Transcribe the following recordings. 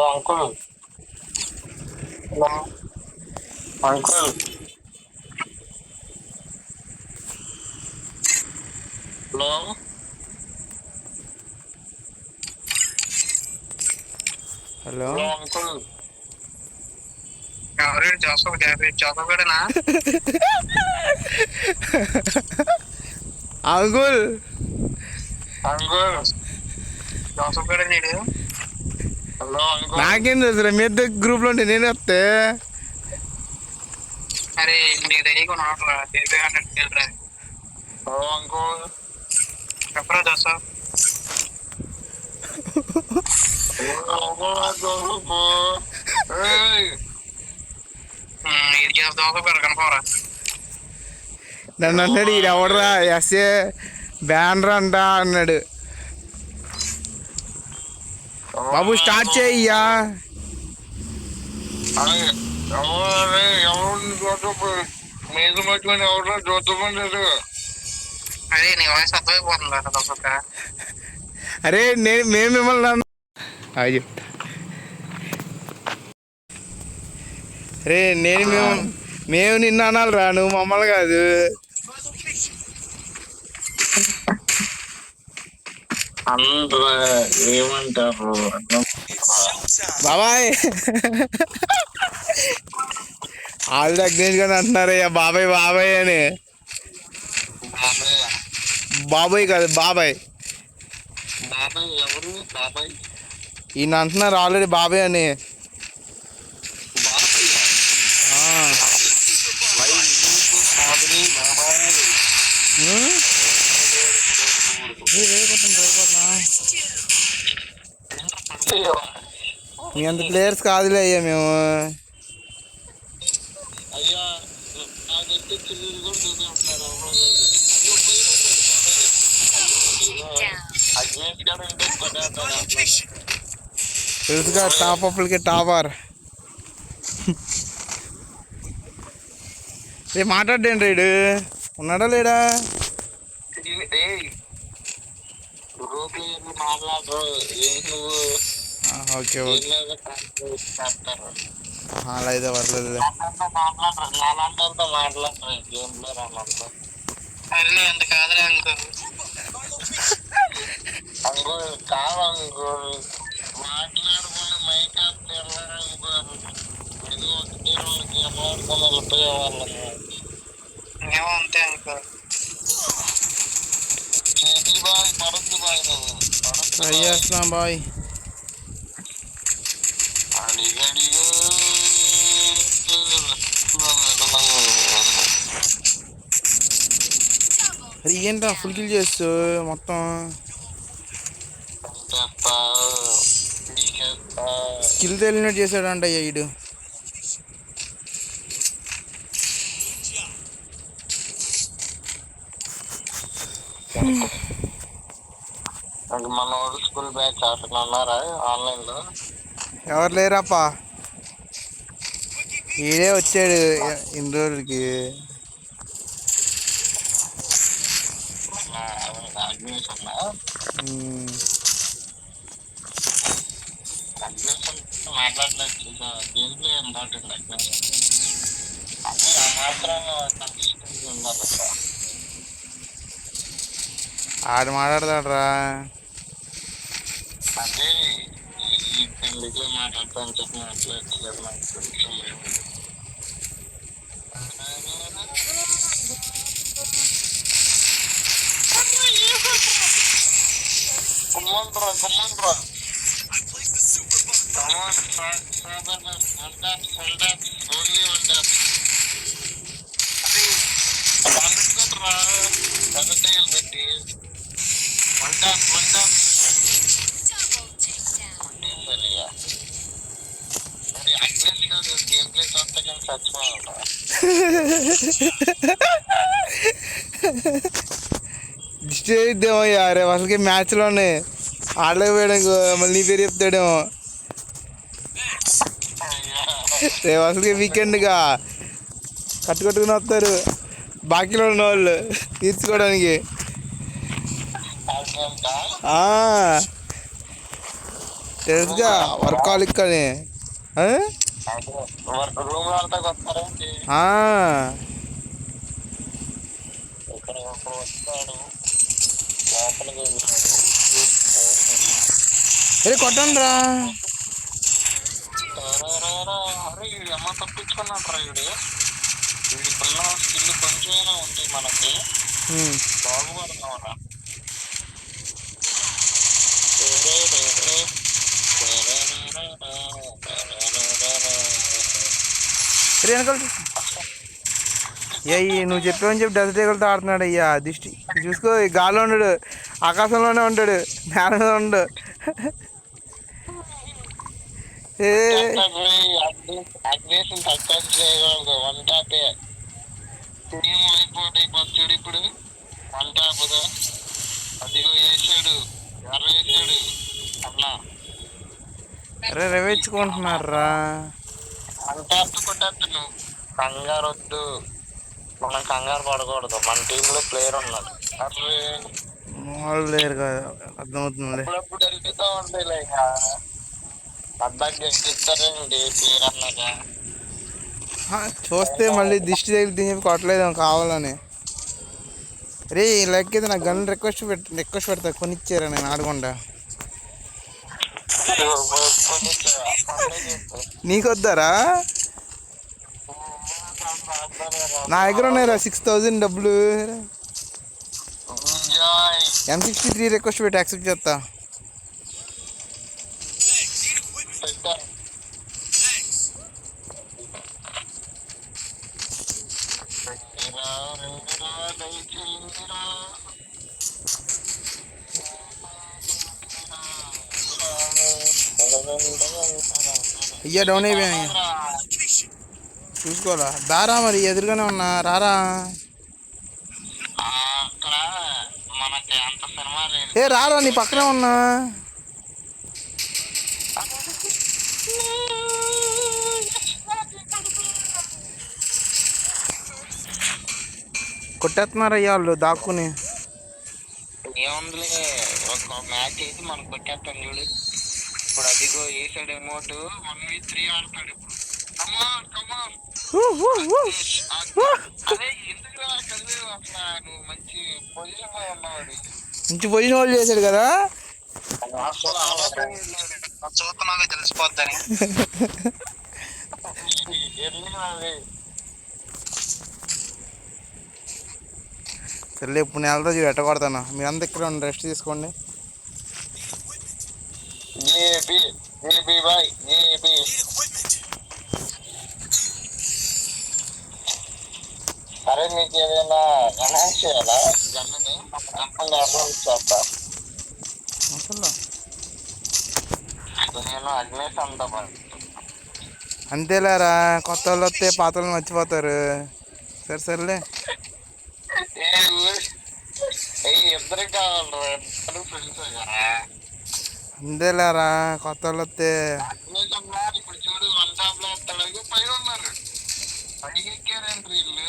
Uncle. Uncle. Hello hello uncle. ఎవరు జోసఫ్ జోసఫ్ గడనా uncle uncle? Joseph గడ నీడు. Hello uncle. నాకేం తెలుసు మీ ఇద్దరు గ్రూప్లో ఉంటే నేను వస్తే అరే నీకు తెలియకుండా తెలుసురా. Hello uncle. చెప్పరా జోసఫ్. ఇది జోసఫ్ గడ కనుకోరా. నన్ను అన్నాడు ఈడు ఎవడరా ఎస్ఏ బ్యానర్ అంట అన్నాడు. బాబు స్టార్ట్ చేయయ్యా. మీద మట్టుకొని ఎవరో చూద్దామన్నారు. అరే నీ వయసు అర్థమైపోతుందా జోసఫ్? అరే మేము మిమ్మల్ని అయ్యో రే మేము నిన్ను అనాలిరా, నువ్వు మమ్మల్ని కాదు. అందరూ ఏమంటారు బాబాయ్ వాళ్ళు అగ్నేష్గానే అంటున్నారయ్యా బాబాయ్ బాబాయ్ అని. బాబాయ్ కాదు బాబాయ్. బాబాయ్ ఎవరు? బాబాయ్ ఈయన అంటున్నారు ఆల్రెడీ బాబాయ్ అని. మీ అంత ప్లేయర్స్ కాదులే అయ్యా మేము. తెలుసుగా టాప్ అప్లకి టాపర్. రేపు మాట్లాడండి రైడు ఉన్నాడా లేడా? ఓకే ఓకే అలా అయితే పర్లేదు. మాట్లాడుకుని మైక్ ఏమో అంతే అనుకో. ట్రై చేస్తున్నాం బాయ్. అరే ఏంటా ఫుల్ కిల్ చేస్తూ మొత్తం స్కిల్ తెలియనట్టు చేశాడంట ఈడు. మన స్కూల్ బ్యాచ్ అట్లా ఉన్నారా ఆన్లైన్ లో? ఎవరు లేరాపా, ఈడే వచ్చాడు ఇన్ని రోజులకి. మాట్లాడలేదు దీంట్లో ఇంపార్టెంట్ అదే ఆ మాత్రం కన్సిస్టెన్సీ ఉండాలి. ఆడు మాట్లాడతాడ్రా. అదే ఈ పెళ్లిలో మాట్లాడతాను చెప్పి మాట్లాడలేదు నాకు కొంచెం. కుమ్మండ్రా కుమ్మండ్రా ఓన్లీ ఉంటారు. అది పండుకుంటారా పెద్దలు పెట్టి ఉంటా సరిగా అగ్రెసివ్ గేమ్ ప్లే చూస్తే కానీ చచ్చిపోవాలి. డిస్ట్రీ ఇద్దామయ్యా రేపు అసలుకి మ్యాచ్లోనే ఆడలేకపోయాడు. మళ్ళీ నీ పేరు చెప్తాడేమో రేపు అసలుకి వీకెండ్గా కట్టుకుని వస్తారు బాకీలో ఉన్న వాళ్ళు తీర్చుకోవడానికి. తెలుసుగా వర్కాలిక్ అని. ఆ? రూమ్ అంతా కొత్తారేంటి? ఆ. ఇక్కడ ఒకడు వస్తాడు, లోపలికి వెళ్ళాడు. అరే కొట్టండి రా. అరే వీడు అమ్మ తప్పించుకున్నాడు రా వీడు. వీడికున్న స్కిల్ కొంచెమైనా ఉంది మనకి, బాగుపడుతున్నావురా. అయ్యి నువ్వు చెప్పావని చెప్పి డెజర్ట్ ఆడుతున్నాడు అయ్యా. దిష్టి చూసుకో, ఈ గాల్లో ఉండడు, ఆకాశంలోనే ఉంటాడు, నేల మీద ఉండడు. ఏ చూడు ఇప్పుడు వన్ టాప్ అదిగో వేసాడు, ఎర్ర వేసాడు అన్నా. అరే రవేచ్చుకుంటున్నారా. One top కొట్టేస్తా. నువ్వు కంగారు వద్దు, మనం కంగారు పడకూడదు. మన టీమ్ లో ప్లేయర్ ఉన్నాడు. అరే వాళ్ళు లేరు కదా, అర్థమవుతుంది. అప్పుడప్పుడు వెళ్తూ ఉంటాయి ఇక అద్దాకి ఇస్తారండి ప్లేయర్ అన్నాక. చూస్తే మళ్ళీ దిష్టి తగిలితే చెప్పి కొట్టలేదు కావాలని. రే లెక్క అయితే నాకు గన్ రిక్వెస్ట్ పెడతా, కొనిచ్చారా నేను ఆడకుండా. నీకొద్దారా? నా దగ్గర ఉన్నాయిరా 6000 డబ్బులు. M63 రిక్వెస్ట్ పెట్టి యాక్సెప్ట్ చేస్తా. అయ్యా డౌన్ అయిపోయాయి, చూసుకోవాలా. దారా మరి ఎదురుగానే ఉన్నా, రారా. ఏ రారా, నీ పక్కనే ఉన్నా. కొట్టేస్తున్నారు అయ్యా వాళ్ళు దాక్కుని. ఏముందిలే, ఒక మ్యాచ్ అయితే మనం కొట్టేస్తాం చూడు. ఇప్పుడు అదిగో వేసాడు అమౌంట్ 1v3 ఆడతాడు ఇప్పుడు. అదే ఎందుకు చదివేవు అసలు, నువ్వు మంచి పొజిషన్ లో ఉన్నావు. మంచి పొజిషన్ హోల్డ్ చేశాడు కదా. చూస్తున్నాగా తెలిసిపోద్దని. సర్లే ఇప్పుడు నేను వెళ్తా చూడు, ఎట్ట కొడతాను. మీరు అంతా ఇక్కడ ఉండి రెస్ట్ తీసుకోండి. సరే మీకు ఏదైనా అనౌన్స్ చేయాలా? జమ్మని కంపెనీ అనౌన్స్ చేస్తా. నేను అగ్నేష్ అంతా అంతేలేరా, కొత్త వాళ్ళు వస్తే పాత వాళ్ళు మర్చిపోతారు. సరే సర్లే. ఇద్దరికి కావాలి, ఇద్దరు ఫ్రెండ్స్ కదా. అంతేలేరా, కొత్త వాళ్ళు వస్తే. ఇప్పుడు చూడు వన్ టాప్ లో వస్తాడు, పైన ఉన్నారు, పైకి ఎక్కారండి వీళ్ళు.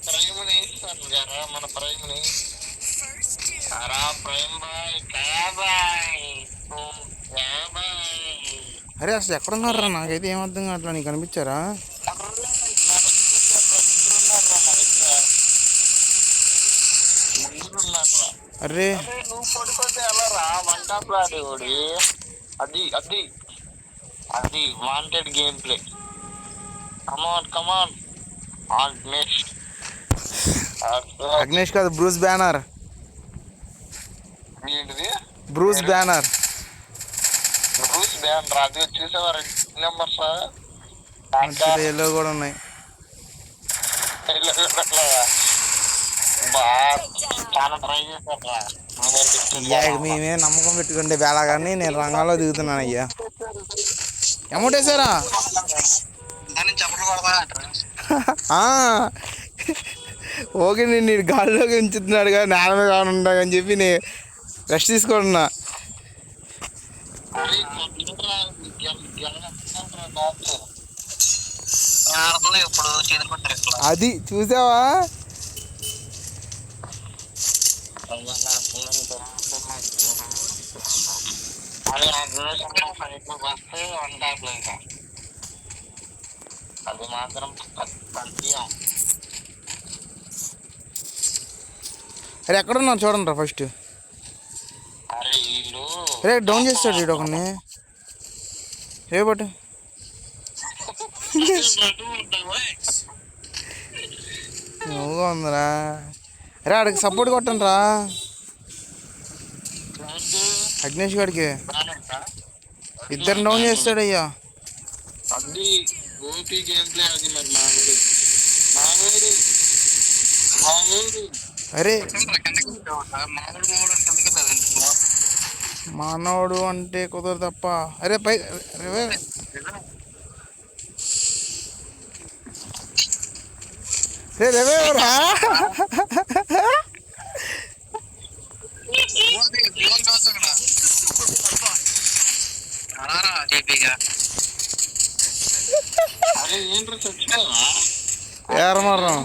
ప్రైమ్ ని వేస్తారు కదా, మన ప్రైమ్ ని. ప్రైమ్ బాయ్ అరే అసలు ఎక్కడున్నారా, నాకైతే ఏం అర్థం కావట్లా. నీకు కనిపించారా? అరే నువ్వు పడుకోతే ఎలా రా, వన్ టాప్ లాడి ఓడి. అది అది అది వాంటెడ్ గేమ్ ప్లే. కమాన్ అగ్నేష్ కాదు, బ్రూస్ బ్యానర్. ఏంటిది? Bruce banner. అది చూసేవారు నెంబర్స్ ఎల్లో కూడా ఉన్నాయి. చాలా ట్రై చేశారు. మేమే నమ్మకం పెట్టుకుంటే బేలా, కానీ నేను రంగంలో దిగుతున్నాను అయ్యా. అమౌంట్ వేసారా? ఓకే, నేను గాల్లోకి ఉంచుతున్నాడు కదా, నేల మీద ఉంటా అని చెప్పి నేను రెస్ట్ తీసుకుంటున్నా. అది చూసావా? అది అగ్నివేశంలో ఫైట్లోకి వస్తే వన్ ట్యాప్ ఇంకా అది మాత్రం పద్యం. అరే ఎక్కడున్నారు చూడండి రా ఫస్ట్. అరే వీళ్ళు అరే డౌన్ చేస్తాడు వీడు ఒకరిని. ఏ బట్ నువ్వుగా ఉందిరా. అరే ఆడికి సపోర్ట్ కొట్టండి రా అగ్నేష్ గారికి. ఇద్దరిని డౌన్ చేస్తాడు అయ్యా. అది ఓపీ గేమ్ ప్లే అది మరి మామూలు అరే మామూలు మానవుడు అంటే కుదరదు తప్ప. అరే పై అరే రేవేరా అరే ఏంట్రా చచ్చిపోయావా? ఏరమరం